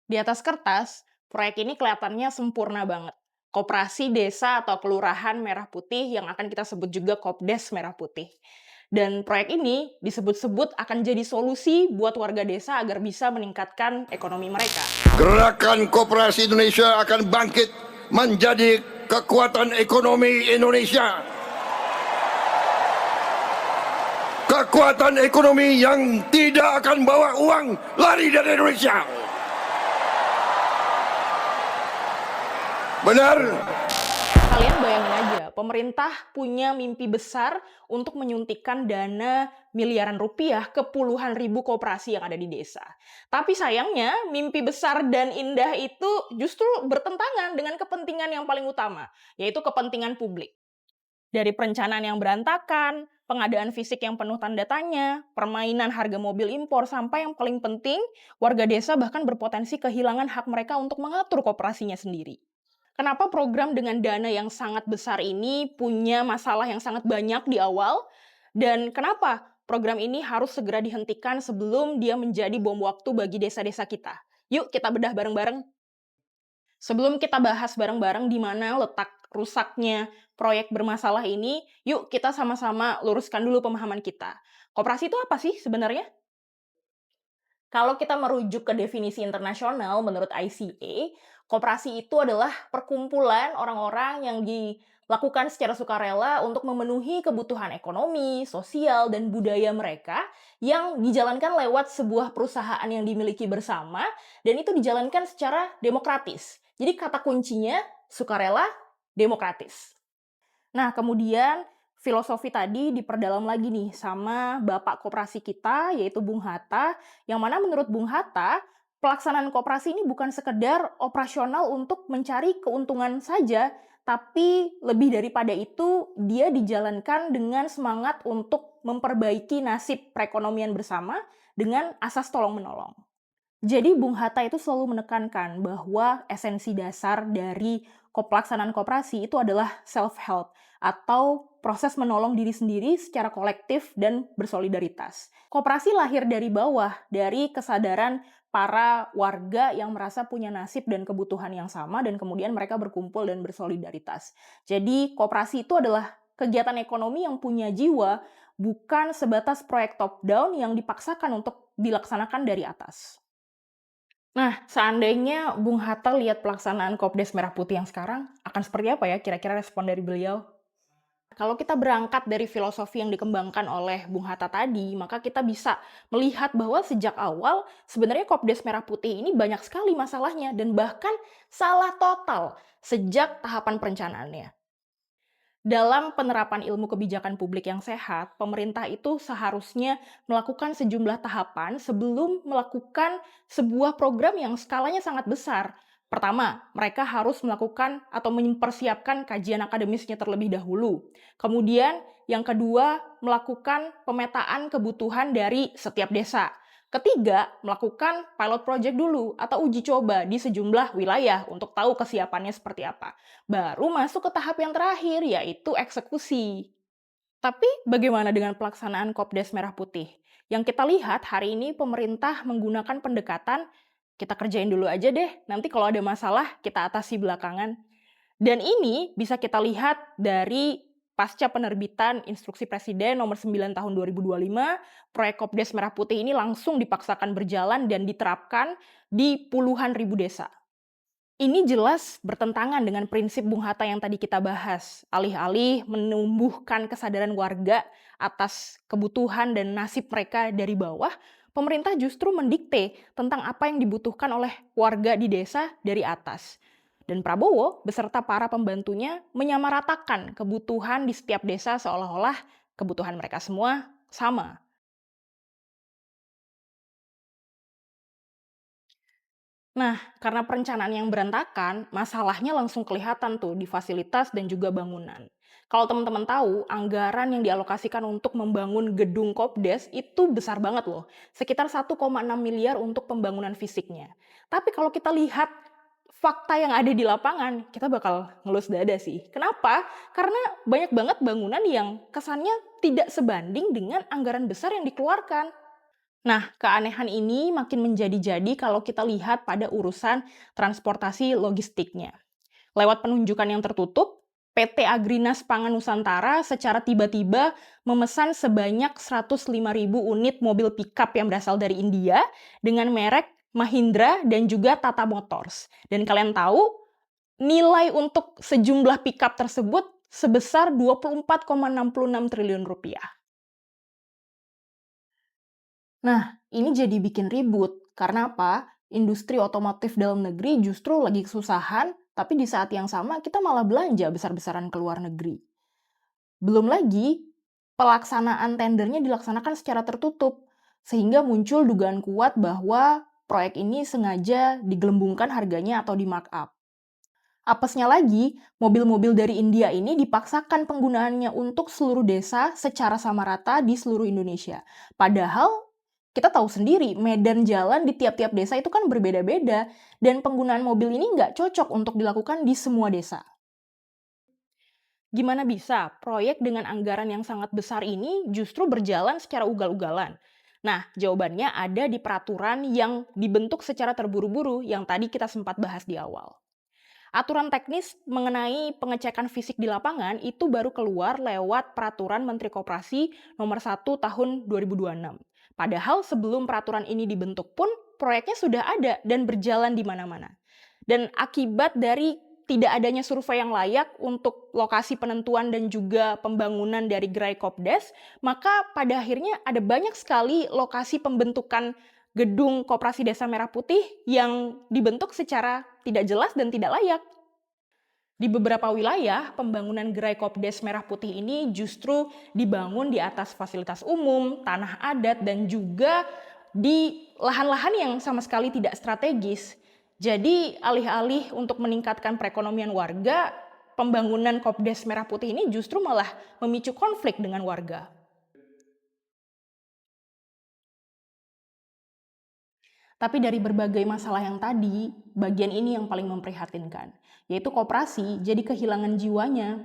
Di atas kertas, proyek ini kelihatannya sempurna banget. Koperasi desa atau kelurahan merah putih yang akan kita sebut juga Kopdes merah putih. Dan proyek ini disebut-sebut akan jadi solusi buat warga desa agar bisa meningkatkan ekonomi mereka. Gerakan Koperasi Indonesia akan bangkit menjadi kekuatan ekonomi Indonesia. Kekuatan ekonomi yang tidak akan bawa uang lari dari Indonesia. Benar? Kalian bayangin aja, pemerintah punya mimpi besar untuk menyuntikkan dana miliaran rupiah ke puluhan ribu koperasi yang ada di desa. Tapi sayangnya, mimpi besar dan indah itu justru bertentangan dengan kepentingan yang paling utama, yaitu kepentingan publik. Dari perencanaan yang berantakan, pengadaan fisik yang penuh tanda tanya, permainan harga mobil impor, sampai yang paling penting, warga desa bahkan berpotensi kehilangan hak mereka untuk mengatur koperasinya sendiri. Kenapa program dengan dana yang sangat besar ini punya masalah yang sangat banyak di awal? Dan kenapa program ini harus segera dihentikan sebelum dia menjadi bom waktu bagi desa-desa kita? Yuk kita bedah bareng-bareng. Sebelum kita bahas bareng-bareng di mana letak rusaknya proyek bermasalah ini, yuk kita sama-sama luruskan dulu pemahaman kita. Koperasi itu apa sih sebenarnya? Kalau kita merujuk ke definisi internasional menurut ICA, koperasi itu adalah perkumpulan orang-orang yang dilakukan secara sukarela untuk memenuhi kebutuhan ekonomi, sosial, dan budaya mereka yang dijalankan lewat sebuah perusahaan yang dimiliki bersama, dan itu dijalankan secara demokratis. Jadi kata kuncinya sukarela, demokratis. Nah, kemudian filosofi tadi diperdalam lagi nih sama bapak koperasi kita, yaitu Bung Hatta, yang mana menurut Bung Hatta, pelaksanaan koperasi ini bukan sekedar operasional untuk mencari keuntungan saja, tapi lebih daripada itu, dia dijalankan dengan semangat untuk memperbaiki nasib perekonomian bersama dengan asas tolong-menolong. Jadi Bung Hatta itu selalu menekankan bahwa esensi dasar dari pelaksanaan koperasi itu adalah self-help atau proses menolong diri sendiri secara kolektif dan bersolidaritas. Koperasi lahir dari bawah, dari kesadaran para warga yang merasa punya nasib dan kebutuhan yang sama dan kemudian mereka berkumpul dan bersolidaritas. Jadi koperasi itu adalah kegiatan ekonomi yang punya jiwa, bukan sebatas proyek top-down yang dipaksakan untuk dilaksanakan dari atas. Nah, seandainya Bung Hatta lihat pelaksanaan Kopdes Merah Putih yang sekarang, akan seperti apa ya kira-kira respon dari beliau? Kalau kita berangkat dari filosofi yang dikembangkan oleh Bung Hatta tadi, maka kita bisa melihat bahwa sejak awal sebenarnya Kopdes Merah Putih ini banyak sekali masalahnya dan bahkan salah total sejak tahapan perencanaannya. Dalam penerapan ilmu kebijakan publik yang sehat, pemerintah itu seharusnya melakukan sejumlah tahapan sebelum melakukan sebuah program yang skalanya sangat besar. Pertama, mereka harus melakukan atau mempersiapkan kajian akademisnya terlebih dahulu. Kemudian, yang kedua, melakukan pemetaan kebutuhan dari setiap desa. Ketiga, melakukan pilot project dulu atau uji coba di sejumlah wilayah untuk tahu kesiapannya seperti apa. Baru masuk ke tahap yang terakhir, yaitu eksekusi. Tapi bagaimana dengan pelaksanaan Kopdes Merah Putih? Yang kita lihat hari ini pemerintah menggunakan pendekatan, kita kerjain dulu aja deh, nanti kalau ada masalah kita atasi belakangan. Dan ini bisa kita lihat dari pasca penerbitan Instruksi Presiden nomor 9 tahun 2025, proyek Kopdes Merah Putih ini langsung dipaksakan berjalan dan diterapkan di puluhan ribu desa. Ini jelas bertentangan dengan prinsip Bung Hatta yang tadi kita bahas. Alih-alih menumbuhkan kesadaran warga atas kebutuhan dan nasib mereka dari bawah, pemerintah justru mendikte tentang apa yang dibutuhkan oleh warga di desa dari atas. Dan Prabowo beserta para pembantunya menyamaratakan kebutuhan di setiap desa seolah-olah kebutuhan mereka semua sama. Nah, karena perencanaan yang berantakan, masalahnya langsung kelihatan tuh di fasilitas dan juga bangunan. Kalau teman-teman tahu, anggaran yang dialokasikan untuk membangun gedung Kopdes itu besar banget loh. Sekitar 1,6 miliar untuk pembangunan fisiknya. Tapi kalau kita lihat fakta yang ada di lapangan, kita bakal ngelus dada sih. Kenapa? Karena banyak banget bangunan yang kesannya tidak sebanding dengan anggaran besar yang dikeluarkan. Nah, keanehan ini makin menjadi-jadi kalau kita lihat pada urusan transportasi logistiknya. Lewat penunjukan yang tertutup, PT Agrinas Pangan Nusantara secara tiba-tiba memesan sebanyak 105.000 unit mobil pickup yang berasal dari India dengan merek Mahindra dan juga Tata Motors. Dan kalian tahu, nilai untuk sejumlah pickup tersebut sebesar 24,66 triliun rupiah. Nah, ini jadi bikin ribut. Karena apa? Industri otomotif dalam negeri justru lagi kesusahan, tapi di saat yang sama kita malah belanja besar-besaran ke luar negeri. Belum lagi, pelaksanaan tendernya dilaksanakan secara tertutup, sehingga muncul dugaan kuat bahwa proyek ini sengaja digelembungkan harganya atau di markup. Apesnya lagi, mobil-mobil dari India ini dipaksakan penggunaannya untuk seluruh desa secara sama rata di seluruh Indonesia. Padahal, kita tahu sendiri, medan jalan di tiap-tiap desa itu kan berbeda-beda, dan penggunaan mobil ini nggak cocok untuk dilakukan di semua desa. Gimana bisa proyek dengan anggaran yang sangat besar ini justru berjalan secara ugal-ugalan? Nah, jawabannya ada di peraturan yang dibentuk secara terburu-buru yang tadi kita sempat bahas di awal. Aturan teknis mengenai pengecekan fisik di lapangan itu baru keluar lewat Peraturan Menteri Koperasi Nomor 1 Tahun 2026. Padahal sebelum peraturan ini dibentuk pun proyeknya sudah ada dan berjalan di mana-mana. Dan akibat dari tidak adanya survei yang layak untuk lokasi penentuan dan juga pembangunan dari Gerai Kopdes, maka pada akhirnya ada banyak sekali lokasi pembentukan gedung Koperasi Desa Merah Putih yang dibentuk secara tidak jelas dan tidak layak. Di beberapa wilayah, pembangunan Gerai Kopdes Merah Putih ini justru dibangun di atas fasilitas umum, tanah adat, dan juga di lahan-lahan yang sama sekali tidak strategis. Jadi, alih-alih untuk meningkatkan perekonomian warga, pembangunan Kopdes Merah Putih ini justru malah memicu konflik dengan warga. Tapi dari berbagai masalah yang tadi, bagian ini yang paling memprihatinkan, yaitu koperasi jadi kehilangan jiwanya.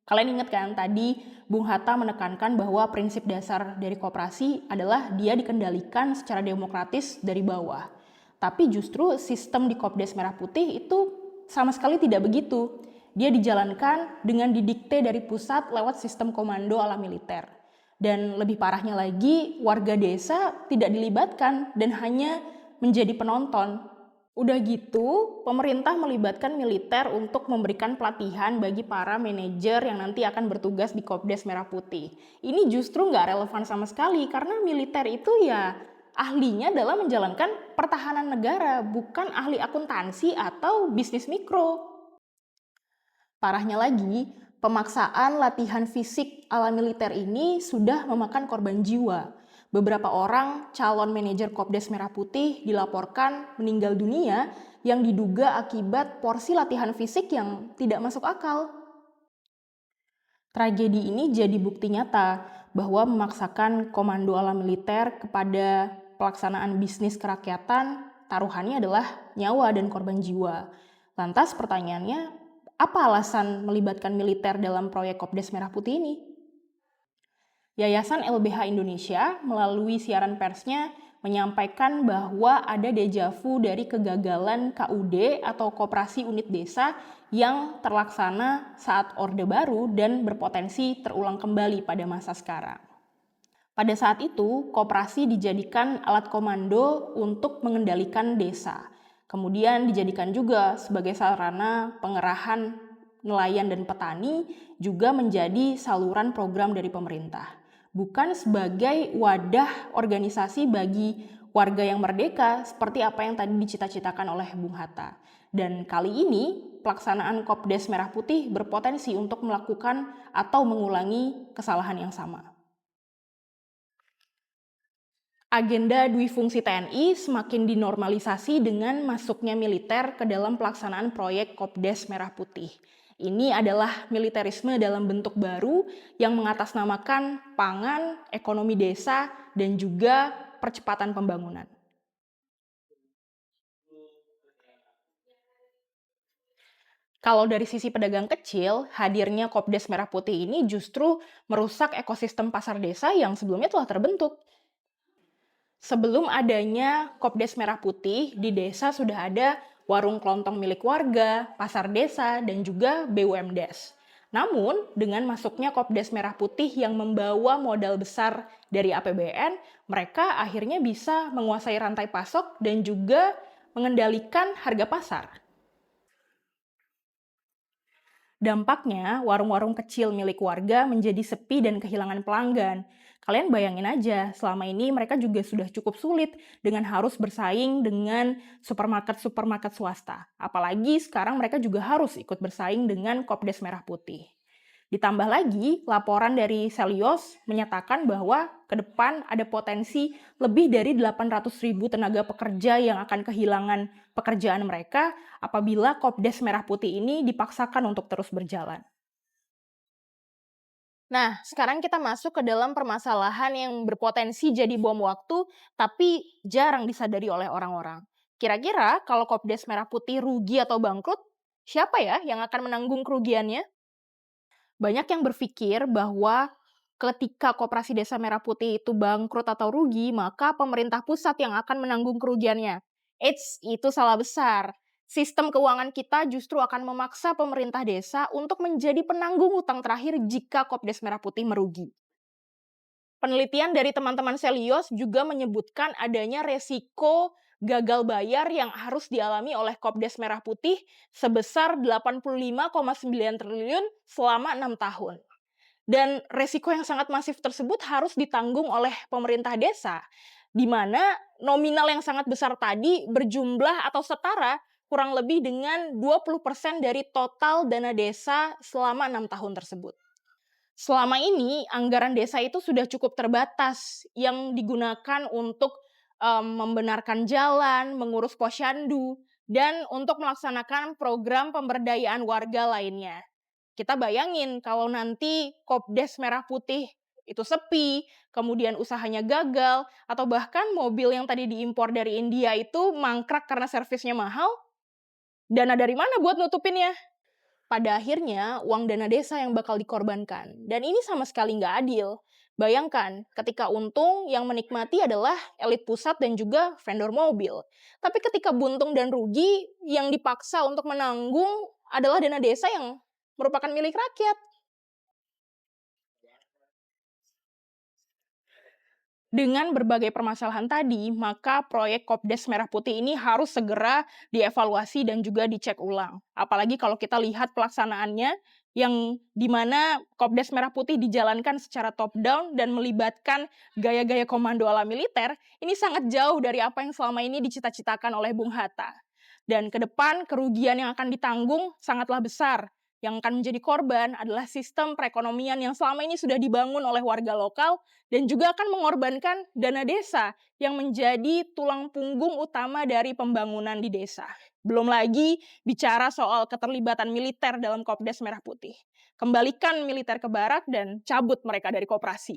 Kalian ingat kan tadi Bung Hatta menekankan bahwa prinsip dasar dari koperasi adalah dia dikendalikan secara demokratis dari bawah. Tapi justru sistem di Kopdes Merah Putih itu sama sekali tidak begitu. Dia dijalankan dengan didikte dari pusat lewat sistem komando ala militer. Dan lebih parahnya lagi, warga desa tidak dilibatkan dan hanya menjadi penonton. Udah gitu, pemerintah melibatkan militer untuk memberikan pelatihan bagi para manajer yang nanti akan bertugas di Kopdes Merah Putih. Ini justru nggak relevan sama sekali, karena militer itu ya ahlinya dalam menjalankan pertahanan negara, bukan ahli akuntansi atau bisnis mikro. Parahnya lagi, pemaksaan latihan fisik ala militer ini sudah memakan korban jiwa. Beberapa orang calon manajer Kopdes Merah Putih dilaporkan meninggal dunia yang diduga akibat porsi latihan fisik yang tidak masuk akal. Tragedi ini jadi bukti nyata bahwa memaksakan komando ala militer kepada pelaksanaan bisnis kerakyatan, taruhannya adalah nyawa dan korban jiwa. Lantas pertanyaannya, apa alasan melibatkan militer dalam proyek Kopdes Merah Putih ini? Yayasan LBH Indonesia melalui siaran persnya menyampaikan bahwa ada dejavu dari kegagalan KUD atau Koperasi Unit Desa yang terlaksana saat Orde Baru dan berpotensi terulang kembali pada masa sekarang. Pada saat itu, koperasi dijadikan alat komando untuk mengendalikan desa. Kemudian dijadikan juga sebagai sarana pengerahan nelayan dan petani, juga menjadi saluran program dari pemerintah. Bukan sebagai wadah organisasi bagi warga yang merdeka seperti apa yang tadi dicita-citakan oleh Bung Hatta. Dan kali ini pelaksanaan Kopdes Merah Putih berpotensi untuk melakukan atau mengulangi kesalahan yang sama. Agenda dui fungsi TNI semakin dinormalisasi dengan masuknya militer ke dalam pelaksanaan proyek Kopdes Merah Putih. Ini adalah militerisme dalam bentuk baru yang mengatasnamakan pangan, ekonomi desa, dan juga percepatan pembangunan. Kalau dari sisi pedagang kecil, hadirnya Kopdes Merah Putih ini justru merusak ekosistem pasar desa yang sebelumnya telah terbentuk. Sebelum adanya Kopdes Merah Putih, di desa sudah ada warung kelontong milik warga, pasar desa, dan juga BUMDes. Namun, dengan masuknya Kopdes Merah Putih yang membawa modal besar dari APBN, mereka akhirnya bisa menguasai rantai pasok dan juga mengendalikan harga pasar. Dampaknya, warung-warung kecil milik warga menjadi sepi dan kehilangan pelanggan. Kalian bayangin aja, selama ini mereka juga sudah cukup sulit dengan harus bersaing dengan supermarket-supermarket swasta. Apalagi sekarang mereka juga harus ikut bersaing dengan Kopdes Merah Putih. Ditambah lagi, laporan dari Selios menyatakan bahwa ke depan ada potensi lebih dari 800.000 tenaga pekerja yang akan kehilangan pekerjaan mereka apabila Kopdes Merah Putih ini dipaksakan untuk terus berjalan. Nah, sekarang kita masuk ke dalam permasalahan yang berpotensi jadi bom waktu, tapi jarang disadari oleh orang-orang. Kira-kira kalau Kopdes Merah Putih rugi atau bangkrut, siapa ya yang akan menanggung kerugiannya? Banyak yang berpikir bahwa ketika Koperasi Desa Merah Putih itu bangkrut atau rugi, maka pemerintah pusat yang akan menanggung kerugiannya. Eits, itu salah besar. Sistem keuangan kita justru akan memaksa pemerintah desa untuk menjadi penanggung utang terakhir jika Kopdes Merah Putih merugi. Penelitian dari teman-teman Selios juga menyebutkan adanya resiko gagal bayar yang harus dialami oleh Kopdes Merah Putih sebesar 85,9 triliun selama 6 tahun. Dan resiko yang sangat masif tersebut harus ditanggung oleh pemerintah desa, di mana nominal yang sangat besar tadi berjumlah atau setara kurang lebih dengan 20% dari total dana desa selama 6 tahun tersebut. Selama ini, anggaran desa itu sudah cukup terbatas yang digunakan untuk membenarkan jalan, mengurus posyandu, dan untuk melaksanakan program pemberdayaan warga lainnya. Kita bayangin kalau nanti Kopdes Merah Putih itu sepi, kemudian usahanya gagal, atau bahkan mobil yang tadi diimpor dari India itu mangkrak karena servisnya mahal, dana dari mana buat nutupinnya? Pada akhirnya, uang dana desa yang bakal dikorbankan. Dan ini sama sekali nggak adil. Bayangkan, ketika untung yang menikmati adalah elit pusat dan juga vendor mobil. Tapi ketika buntung dan rugi, yang dipaksa untuk menanggung adalah dana desa yang merupakan milik rakyat. Dengan berbagai permasalahan tadi, maka proyek Kopdes Merah Putih ini harus segera dievaluasi dan juga dicek ulang. Apalagi kalau kita lihat pelaksanaannya, yang dimana Kopdes Merah Putih dijalankan secara top-down dan melibatkan gaya-gaya komando ala militer, ini sangat jauh dari apa yang selama ini dicita-citakan oleh Bung Hatta. Dan ke depan, kerugian yang akan ditanggung sangatlah besar. Yang akan menjadi korban adalah sistem perekonomian yang selama ini sudah dibangun oleh warga lokal dan juga akan mengorbankan dana desa yang menjadi tulang punggung utama dari pembangunan di desa. Belum lagi bicara soal keterlibatan militer dalam Kopdes Merah Putih. Kembalikan militer ke barak dan cabut mereka dari koperasi.